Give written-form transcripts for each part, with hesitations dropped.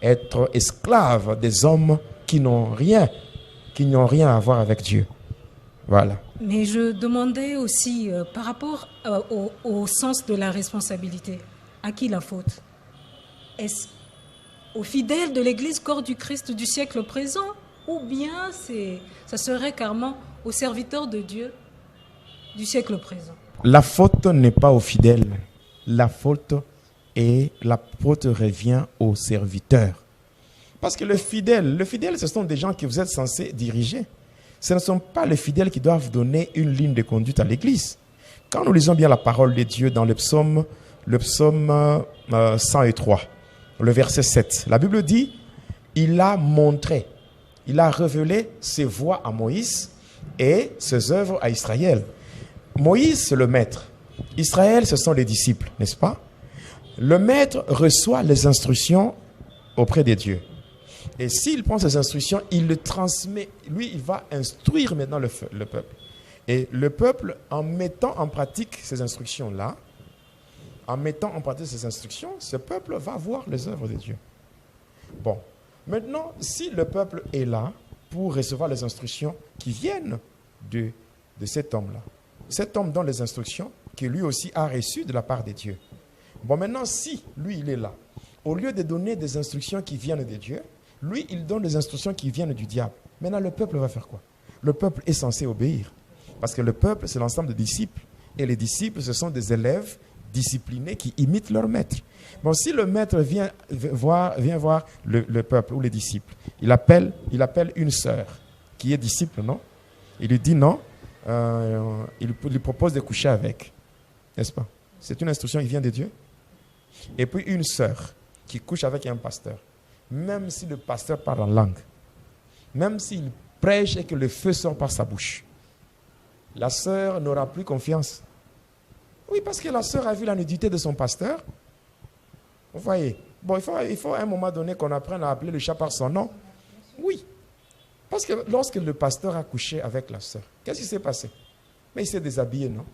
être esclaves des hommes qui n'ont rien à voir avec Dieu. Voilà. Mais je demandais aussi, par rapport au sens de la responsabilité, à qui la faute? Est-ce aux fidèles de l'Église corps du Christ du siècle présent, ou bien ça serait carrément aux serviteurs de Dieu du siècle présent? La faute n'est pas aux fidèles. La faute revient aux serviteurs. Parce que le fidèle, ce sont des gens que vous êtes censés diriger. Ce ne sont pas les fidèles qui doivent donner une ligne de conduite à l'Église. Quand nous lisons bien la parole de Dieu dans le psaume 103, le verset 7, la Bible dit, il a révélé ses voies à Moïse et ses œuvres à Israël. Moïse, c'est le maître. Israël, ce sont les disciples, n'est-ce pas? Le maître reçoit les instructions auprès de Dieu. Et s'il prend ces instructions, il le transmet. Lui, il va instruire maintenant le peuple. Et le peuple, en mettant en pratique ces instructions-là, ce peuple va voir les œuvres de Dieu. Bon, maintenant, si le peuple est là pour recevoir les instructions qui viennent de cet homme-là, cet homme donne les instructions que lui aussi a reçues de la part de Dieu. Bon, maintenant, si lui, il est là, au lieu de donner des instructions qui viennent de Dieu, lui, il donne des instructions qui viennent du diable. Maintenant, le peuple va faire quoi? Le peuple est censé obéir. Parce que le peuple, c'est l'ensemble de disciples. Et les disciples, ce sont des élèves disciplinés qui imitent leur maître. Bon, si le maître vient voir le peuple ou les disciples, il appelle une sœur qui est disciple, non? Il lui dit non, il lui propose de coucher avec. N'est-ce pas? C'est une instruction qui vient de Dieu. Et puis une sœur qui couche avec un pasteur. Même si le pasteur parle en langue, même s'il prêche et que le feu sort par sa bouche, la sœur n'aura plus confiance. Oui, parce que la sœur a vu la nudité de son pasteur. Vous voyez? Bon, il faut à un moment donné qu'on apprenne à appeler le chat par son nom. Oui. Parce que lorsque le pasteur a couché avec la sœur, qu'est-ce qui s'est passé? Mais il s'est déshabillé, non?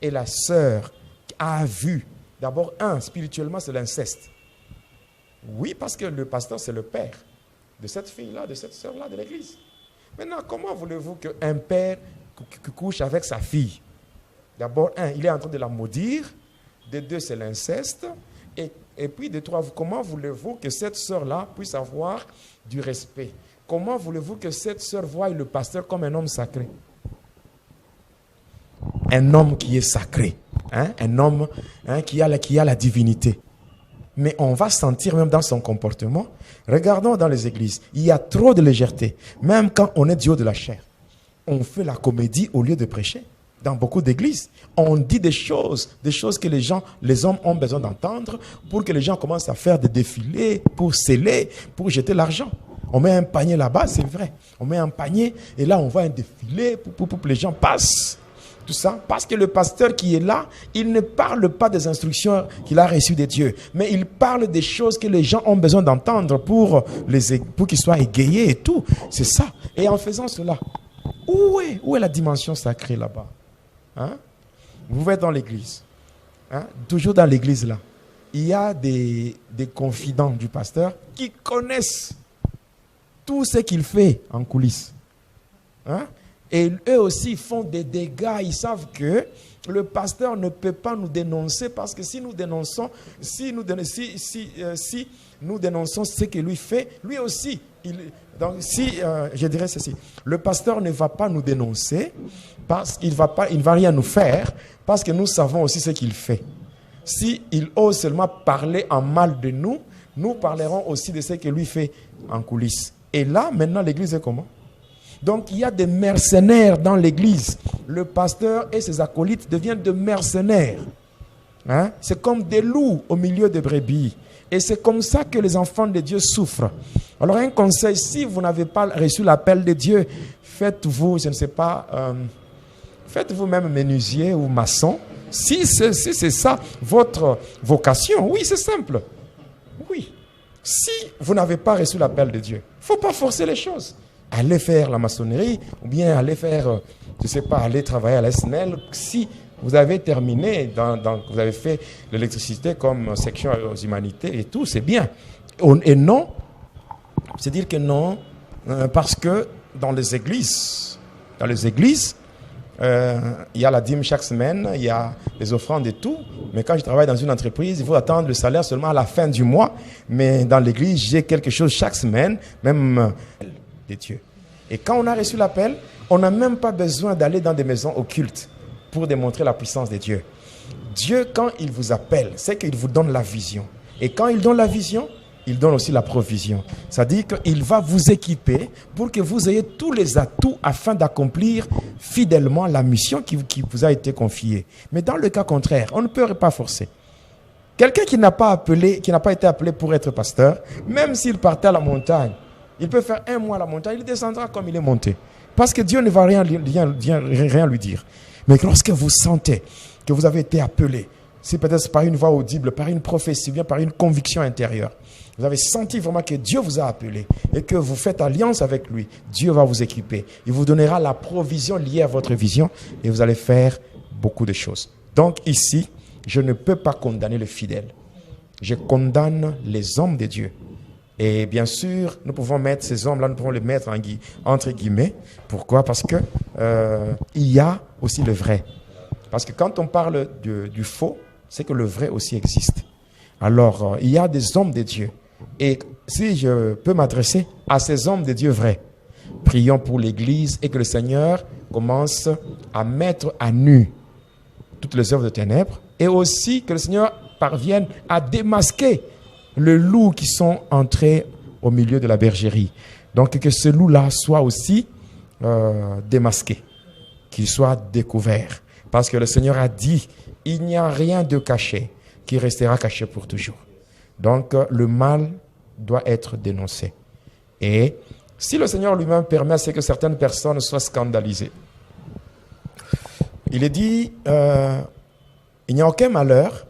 Et la sœur a vu, d'abord, spirituellement, c'est l'inceste. Oui, parce que le pasteur, c'est le père de cette fille-là, de cette sœur-là, de l'église. Maintenant, comment voulez-vous qu'un père couche avec sa fille? D'abord, il est en train de la maudire. De deux, c'est l'inceste. Et puis, de trois, comment voulez-vous que cette sœur-là puisse avoir du respect? Comment voulez-vous que cette sœur voie le pasteur comme un homme sacré? Un homme qui est sacré. Un homme qui a la divinité. Mais on va sentir même dans son comportement. Regardons dans les églises. Il y a trop de légèreté. Même quand on est du haut de la chair. On fait la comédie au lieu de prêcher. Dans beaucoup d'églises, on dit des choses que les hommes ont besoin d'entendre pour que les gens commencent à faire des défilés, pour sceller, pour jeter l'argent. On met un panier là-bas, c'est vrai. On met un panier et là on voit un défilé pour que les gens passent. Tout ça parce que le pasteur qui est là, il ne parle pas des instructions qu'il a reçues de Dieu, mais il parle des choses que les gens ont besoin d'entendre pour qu'ils soient égayés et tout. C'est ça. Et en faisant cela, où est la dimension sacrée là-bas? Vous êtes dans l'église. Toujours dans l'église là. Il y a des confidents du pasteur qui connaissent tout ce qu'il fait en coulisses. Et eux aussi font des dégâts. Ils savent que le pasteur ne peut pas nous dénoncer parce que si nous dénonçons ce que lui fait, lui aussi, je dirais ceci, le pasteur ne va pas nous dénoncer parce qu'il ne va rien nous faire parce que nous savons aussi ce qu'il fait. S'il ose seulement parler en mal de nous, nous parlerons aussi de ce que lui fait en coulisses. Et là, maintenant, l'église est comment? Donc, il y a des mercenaires dans l'église. Le pasteur et ses acolytes deviennent des mercenaires. C'est comme des loups au milieu des brebis. Et c'est comme ça que les enfants de Dieu souffrent. Alors, un conseil, si vous n'avez pas reçu l'appel de Dieu, faites-vous, je ne sais pas, faites-vous même menuisier ou maçon. Si c'est ça votre vocation, oui, c'est simple. Oui. Si vous n'avez pas reçu l'appel de Dieu, il ne faut pas forcer les choses. Allez faire la maçonnerie ou bien allez faire, je ne sais pas, aller travailler à la SNEL. Si vous avez terminé, vous avez fait l'électricité comme section aux humanités et tout, c'est bien. Et non C'est dire que non, parce que dans les églises, il y a la dîme chaque semaine, il y a les offrandes et tout. Mais quand je travaille dans une entreprise, il faut attendre le salaire seulement à la fin du mois. Mais dans l'église, j'ai quelque chose chaque semaine, même de Dieu. Et quand on a reçu l'appel, on n'a même pas besoin d'aller dans des maisons occultes pour démontrer la puissance de Dieu. Dieu, quand il vous appelle, c'est qu'il vous donne la vision. Et quand il donne la vision, il donne aussi la provision. C'est-à-dire qu'il va vous équiper pour que vous ayez tous les atouts afin d'accomplir fidèlement la mission qui vous a été confiée. Mais dans le cas contraire, on ne peut pas forcer. Quelqu'un qui n'a pas été appelé pour être pasteur, même s'il partait à la montagne, il peut faire 1 mois à la montagne, il descendra comme il est monté. Parce que Dieu ne va rien lui dire. Mais lorsque vous sentez que vous avez été appelé, c'est peut-être par une voix audible, par une prophétie, bien par une conviction intérieure. Vous avez senti vraiment que Dieu vous a appelé et que vous faites alliance avec lui. Dieu va vous équiper. Il vous donnera la provision liée à votre vision et vous allez faire beaucoup de choses. Donc ici, je ne peux pas condamner le fidèle. Je condamne les hommes de Dieu. Et bien sûr, nous pouvons mettre ces hommes-là, nous pouvons les mettre entre guillemets. Pourquoi? Parce que il y a aussi le vrai. Parce que quand on parle du faux, c'est que le vrai aussi existe. Alors, il y a des hommes de Dieu. Et si je peux m'adresser à ces hommes de Dieu vrais, prions pour l'Église et que le Seigneur commence à mettre à nu toutes les œuvres de ténèbres et aussi que le Seigneur parvienne à démasquer le loup qui sont entrés au milieu de la bergerie. Donc que ce loup-là soit aussi démasqué, qu'il soit découvert. Parce que le Seigneur a dit, il n'y a rien de caché qui restera caché pour toujours. Donc le mal doit être dénoncé. Et si le Seigneur lui-même permet à ce que certaines personnes soient scandalisées, il est dit, il n'y a aucun malheur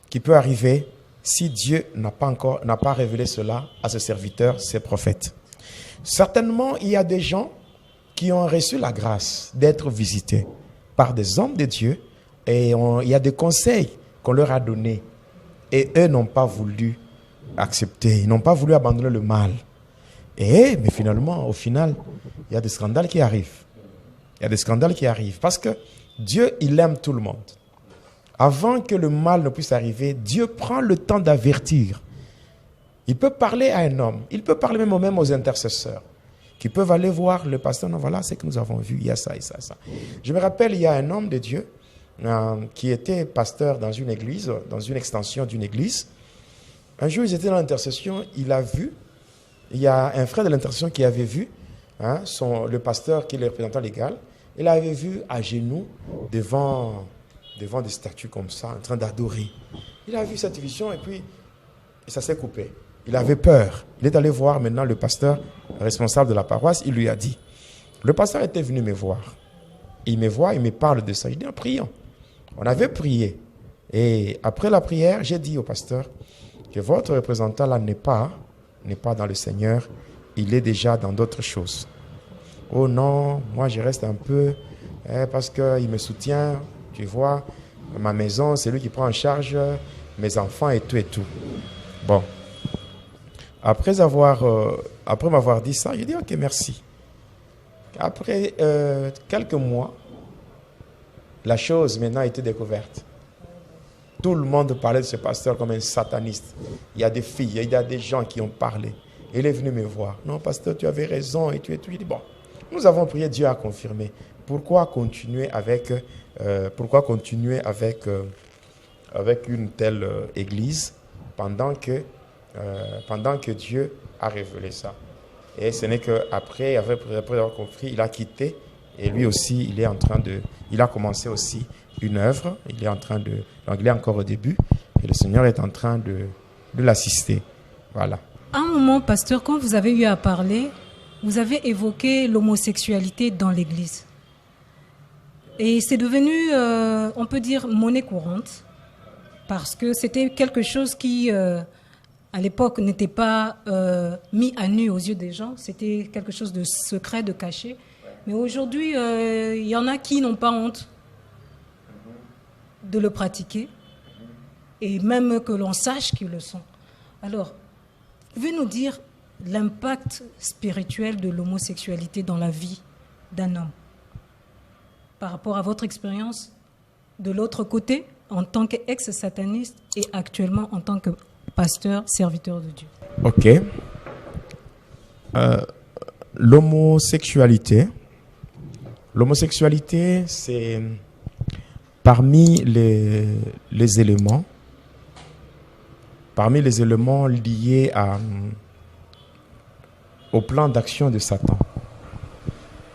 qui peut arriver si Dieu n'a pas révélé cela à ses serviteurs, ses prophètes. Certainement, il y a des gens qui ont reçu la grâce d'être visités par des hommes de Dieu et il y a des conseils qu'on leur a donnés et eux n'ont pas voulu accepter, ils n'ont pas voulu abandonner le mal. Mais finalement, au final, il y a des scandales qui arrivent. Il y a des scandales qui arrivent parce que Dieu, il aime tout le monde. Avant que le mal ne puisse arriver, Dieu prend le temps d'avertir. Il peut parler à un homme, il peut parler même aux intercesseurs, qui peuvent aller voir le pasteur. Non, voilà ce que nous avons vu, il y a ça et ça et ça. Je me rappelle, il y a un homme de Dieu qui était pasteur dans une église, dans une extension d'une église. Un jour, ils étaient dans l'intercession, il a vu, il y a un frère de l'intercession qui avait vu le pasteur qui est le représentant légal, il avait vu à genoux devant des statues comme ça, en train d'adorer. Il a vu cette vision et puis ça s'est coupé. Il avait peur. Il est allé voir maintenant le pasteur responsable de la paroisse. Il lui a dit, le pasteur était venu me voir. Il me voit, il me parle de ça. Je dis, prions. On avait prié. Et après la prière, j'ai dit au pasteur que votre représentant là n'est pas dans le Seigneur. Il est déjà dans d'autres choses. Oh non, moi je reste un peu parce qu'il me soutient. Tu vois, ma maison, c'est lui qui prend en charge mes enfants et tout et tout. Bon. Après m'avoir dit ça, j'ai dit ok, merci. Après quelques mois, la chose maintenant a été découverte. Tout le monde parlait de ce pasteur comme un sataniste. Il y a des filles, il y a des gens qui ont parlé. Il est venu me voir. Non, pasteur, tu avais raison et tout et tout. Il dit bon, nous avons prié, Dieu a confirmé. Pourquoi continuer avec une telle église pendant que Dieu a révélé ça? Et ce n'est qu'après avoir compris, il a quitté et lui aussi, il a commencé aussi une œuvre. Donc il est encore au début et le Seigneur est en train de l'assister. Voilà. À un moment, pasteur, quand vous avez eu à parler, vous avez évoqué l'homosexualité dans l'église. Et c'est devenu, on peut dire, monnaie courante, parce que c'était quelque chose qui, à l'époque, n'était pas mis à nu aux yeux des gens. C'était quelque chose de secret, de caché. Mais aujourd'hui, il y en a qui n'ont pas honte de le pratiquer, et même que l'on sache qu'ils le sont. Alors, vous pouvez nous dire l'impact spirituel de l'homosexualité dans la vie d'un homme. Par rapport à votre expérience de l'autre côté, en tant qu'ex-sataniste et actuellement en tant que pasteur, serviteur de Dieu. Ok. L'homosexualité, c'est parmi les éléments liés au plan d'action de Satan.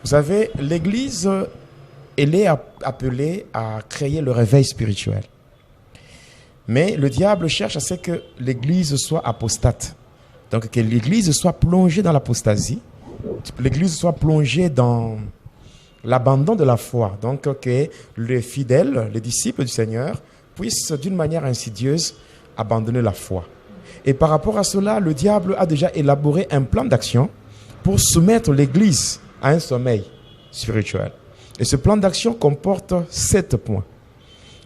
Vous savez, l'Église, elle est appelée à créer le réveil spirituel. Mais le diable cherche à ce que l'Église soit apostate. Donc que l'Église soit plongée dans l'apostasie, l'Église soit plongée dans l'abandon de la foi. Donc que les fidèles, les disciples du Seigneur, puissent d'une manière insidieuse abandonner la foi. Et par rapport à cela, le diable a déjà élaboré un plan d'action pour soumettre l'Église à un sommeil spirituel. Et ce plan d'action comporte 7 points.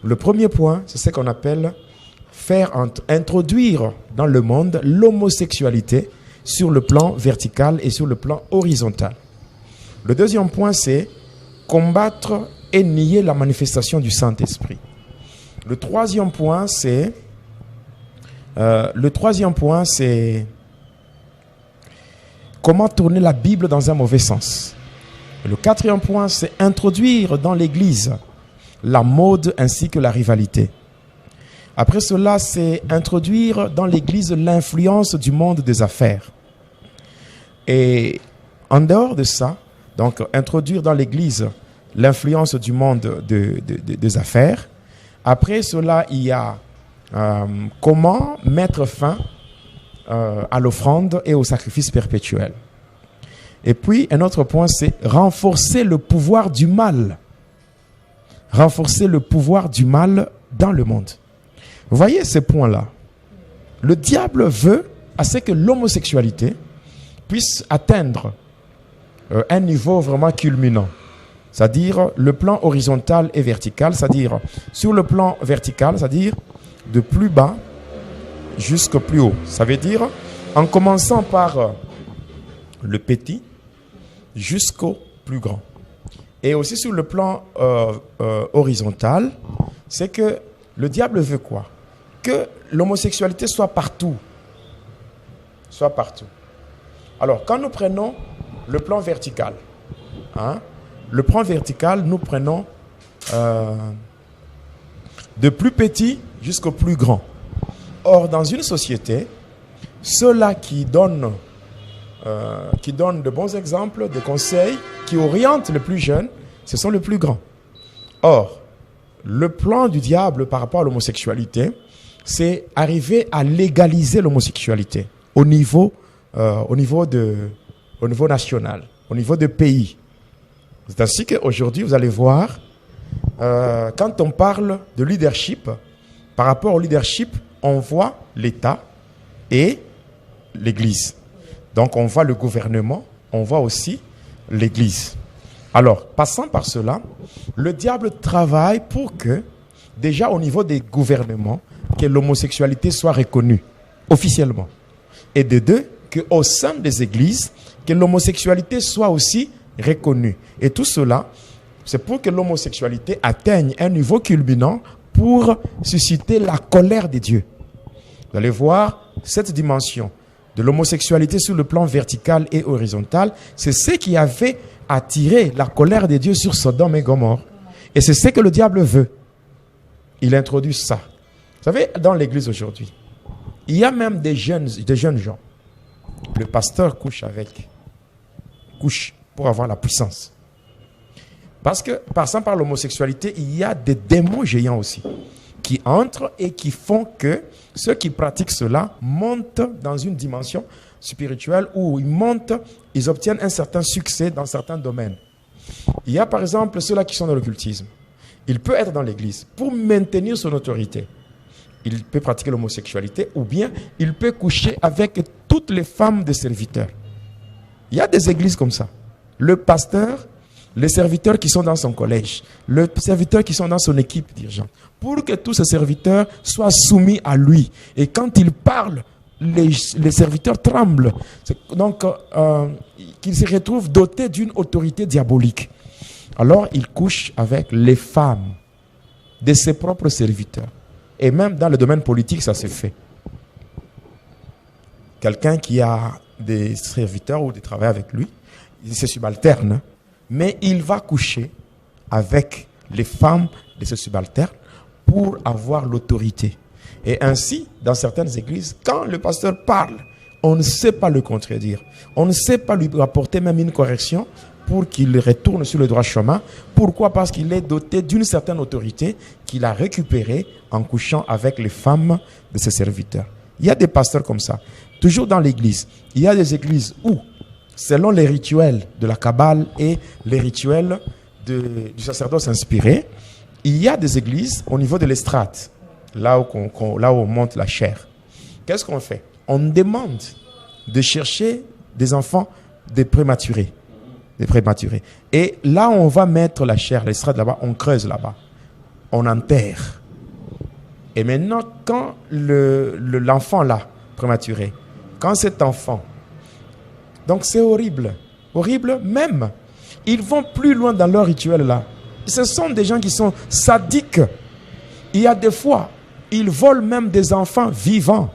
Le premier point, c'est ce qu'on appelle introduire dans le monde l'homosexualité sur le plan vertical et sur le plan horizontal. Le deuxième point, c'est combattre et nier la manifestation du Saint-Esprit. Le troisième point, c'est comment tourner la Bible dans un mauvais sens. Et le quatrième point, c'est introduire dans l'Église la mode ainsi que la rivalité. Après cela, c'est introduire dans l'Église l'influence du monde des affaires. Et en dehors de ça, donc introduire dans l'Église l'influence du monde des affaires. Après cela, il y a comment mettre fin à l'offrande et au sacrifice perpétuel. Et puis, un autre point, c'est renforcer le pouvoir du mal. Renforcer le pouvoir du mal dans le monde. Vous voyez ces points-là. Le diable veut à ce que l'homosexualité puisse atteindre un niveau vraiment culminant. C'est-à-dire le plan horizontal et vertical. C'est-à-dire sur le plan vertical, c'est-à-dire de plus bas jusqu'au plus haut. Ça veut dire en commençant par le petit jusqu'au plus grand. Et aussi sur le plan horizontal, c'est que le diable veut quoi? Que l'homosexualité soit partout. Soit partout. Alors, quand nous prenons le plan vertical, le plan vertical, nous prenons de plus petit jusqu'au plus grand. Or, dans une société, ceux-là qui donnent de bons exemples, de conseils, qui orientent les plus jeunes, ce sont les plus grands. Or, le plan du diable par rapport à l'homosexualité, c'est arriver à légaliser l'homosexualité au niveau national, au niveau de pays. C'est ainsi qu'aujourd'hui, vous allez voir, quand on parle de leadership, par rapport au leadership, on voit l'État et l'Église. Donc on voit le gouvernement, on voit aussi l'Église. Alors, passant par cela, le diable travaille pour que, déjà au niveau des gouvernements, que l'homosexualité soit reconnue officiellement. Et de deux, qu'au sein des églises, que l'homosexualité soit aussi reconnue. Et tout cela, c'est pour que l'homosexualité atteigne un niveau culminant pour susciter la colère de Dieu. Vous allez voir cette dimension de l'homosexualité sur le plan vertical et horizontal, c'est ce qui avait attiré la colère de Dieu sur Sodome et Gomorrhe. Et c'est ce que le diable veut. Il introduit ça. Vous savez, dans l'église aujourd'hui, il y a même des jeunes gens. Le pasteur couche pour avoir la puissance. Parce que, passant par l'homosexualité, il y a des démons géants aussi qui entrent et qui font que ceux qui pratiquent cela montent dans une dimension spirituelle où ils obtiennent un certain succès dans certains domaines. Il y a par exemple ceux-là qui sont dans l'occultisme. Il peut être dans l'église pour maintenir son autorité. Il peut pratiquer l'homosexualité ou bien il peut coucher avec toutes les femmes des serviteurs. Il y a des églises comme ça. Le pasteur, les serviteurs qui sont dans son collège, les serviteurs qui sont dans son équipe dirigeante, pour que tous ces serviteurs soient soumis à lui. Et quand il parle, les serviteurs tremblent. Donc, qu'ils se retrouvent dotés d'une autorité diabolique. Alors, il couche avec les femmes de ses propres serviteurs. Et même dans le domaine politique, ça se fait. Quelqu'un qui a des serviteurs ou des travailleurs avec lui, il se subalterne, mais il va coucher avec les femmes de ce subalterne pour avoir l'autorité. Et ainsi, dans certaines églises, quand le pasteur parle, on ne sait pas le contredire. On ne sait pas lui apporter même une correction pour qu'il retourne sur le droit chemin. Pourquoi? Parce qu'il est doté d'une certaine autorité qu'il a récupérée en couchant avec les femmes de ses serviteurs. Il y a des pasteurs comme ça. Toujours dans l'église, il y a des églises où, selon les rituels de la Kabbale et les rituels du sacerdoce inspiré, il y a des églises au niveau de l'estrade, là où on monte la chair. Qu'est-ce qu'on fait? On demande de chercher des enfants des prématurés. Et là, on va mettre la chair, l'estrade là-bas, on creuse là-bas. On enterre. Et maintenant, quand l'enfant là, prématuré, quand cet enfant, donc c'est horrible, même, ils vont plus loin dans leur rituel là. Ce sont des gens qui sont sadiques. Il y a des fois, ils volent même des enfants vivants.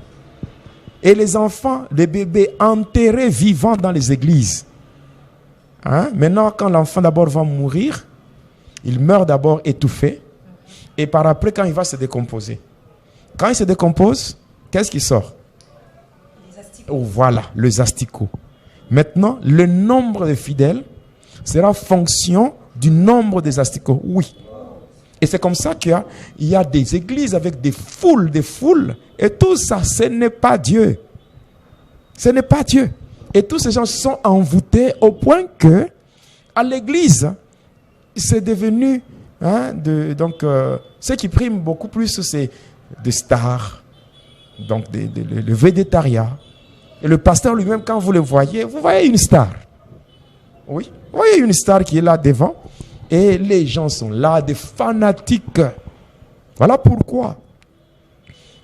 Et les enfants, les bébés enterrés vivants dans les églises. Maintenant, quand l'enfant d'abord va mourir, il meurt d'abord étouffé. Et par après, quand il va se décomposer. Quand il se décompose, qu'est-ce qui sort? Oh, voilà, les asticots. Maintenant, le nombre de fidèles sera fonction du nombre des asticots. Oui. Et c'est comme ça qu'il y a des églises avec des foules. Et tout ça, ce n'est pas Dieu. Ce n'est pas Dieu. Et tous ces gens sont envoûtés au point que, à l'église, c'est devenu, ce qui prime beaucoup plus, c'est des stars, donc le védétariat. Et le pasteur lui-même, quand vous le voyez, vous voyez une star. Oui, vous voyez une star qui est là devant. Et les gens sont là, des fanatiques. Voilà pourquoi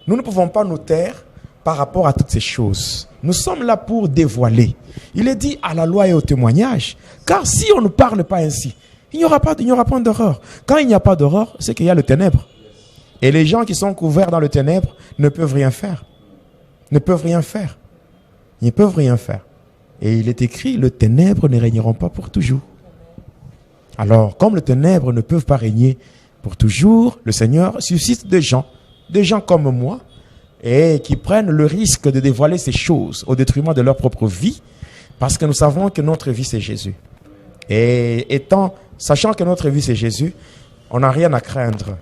nous ne pouvons pas nous taire par rapport à toutes ces choses. Nous sommes là pour dévoiler. Il est dit à la loi et au témoignage. Car si on ne parle pas ainsi, il n'y aura pas d'horreur. Quand il n'y a pas d'horreur, c'est qu'il y a le ténèbre. Et les gens qui sont couverts dans le ténèbre ne peuvent rien faire. Ils ne peuvent rien faire. Et il est écrit, les ténèbres ne régneront pas pour toujours. Alors, comme les ténèbres ne peuvent pas régner pour toujours, le Seigneur suscite des gens comme moi, et qui prennent le risque de dévoiler ces choses au détriment de leur propre vie, parce que nous savons que notre vie c'est Jésus. Et sachant que notre vie c'est Jésus, on n'a rien à craindre.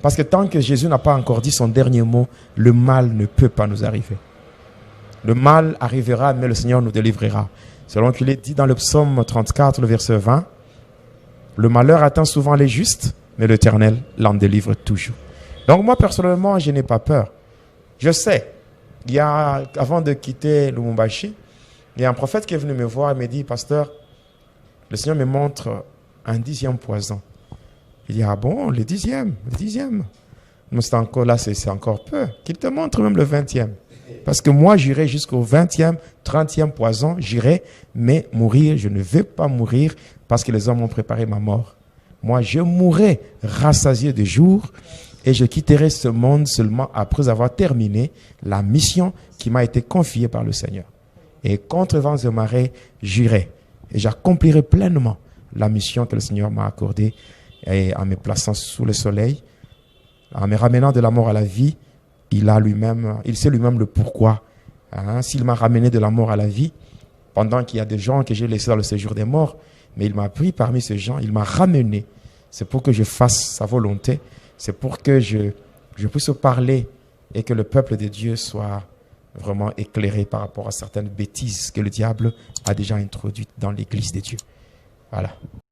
Parce que tant que Jésus n'a pas encore dit son dernier mot, le mal ne peut pas nous arriver. Le mal arrivera, mais le Seigneur nous délivrera. Selon qu'il est dit dans le psaume 34, le verset 20, le malheur atteint souvent les justes, mais l'Éternel l'en délivre toujours. Donc moi, personnellement, je n'ai pas peur. Je sais, avant de quitter Lubumbashi, il y a un prophète qui est venu me voir et me dit, pasteur, le Seigneur me montre un 10e poison. Il dit, ah bon, le 10e. Mais c'est encore là, c'est encore peu. Qu'il te montre même le 20e. Parce que moi, j'irai jusqu'au 20e, 30e poison, j'irai, mais mourir, je ne vais pas mourir parce que les hommes ont préparé ma mort. Moi, je mourrai rassasié de jours et je quitterai ce monde seulement après avoir terminé la mission qui m'a été confiée par le Seigneur. Et contre vents et marées, j'irai et j'accomplirai pleinement la mission que le Seigneur m'a accordée, et en me plaçant sous le soleil, en me ramenant de la mort à la vie. Il sait lui-même le pourquoi. S'il m'a ramené de la mort à la vie, pendant qu'il y a des gens que j'ai laissés dans le séjour des morts, mais il m'a pris parmi ces gens, il m'a ramené. C'est pour que je fasse sa volonté. C'est pour que je puisse parler et que le peuple de Dieu soit vraiment éclairé par rapport à certaines bêtises que le diable a déjà introduites dans l'église de Dieu. Voilà.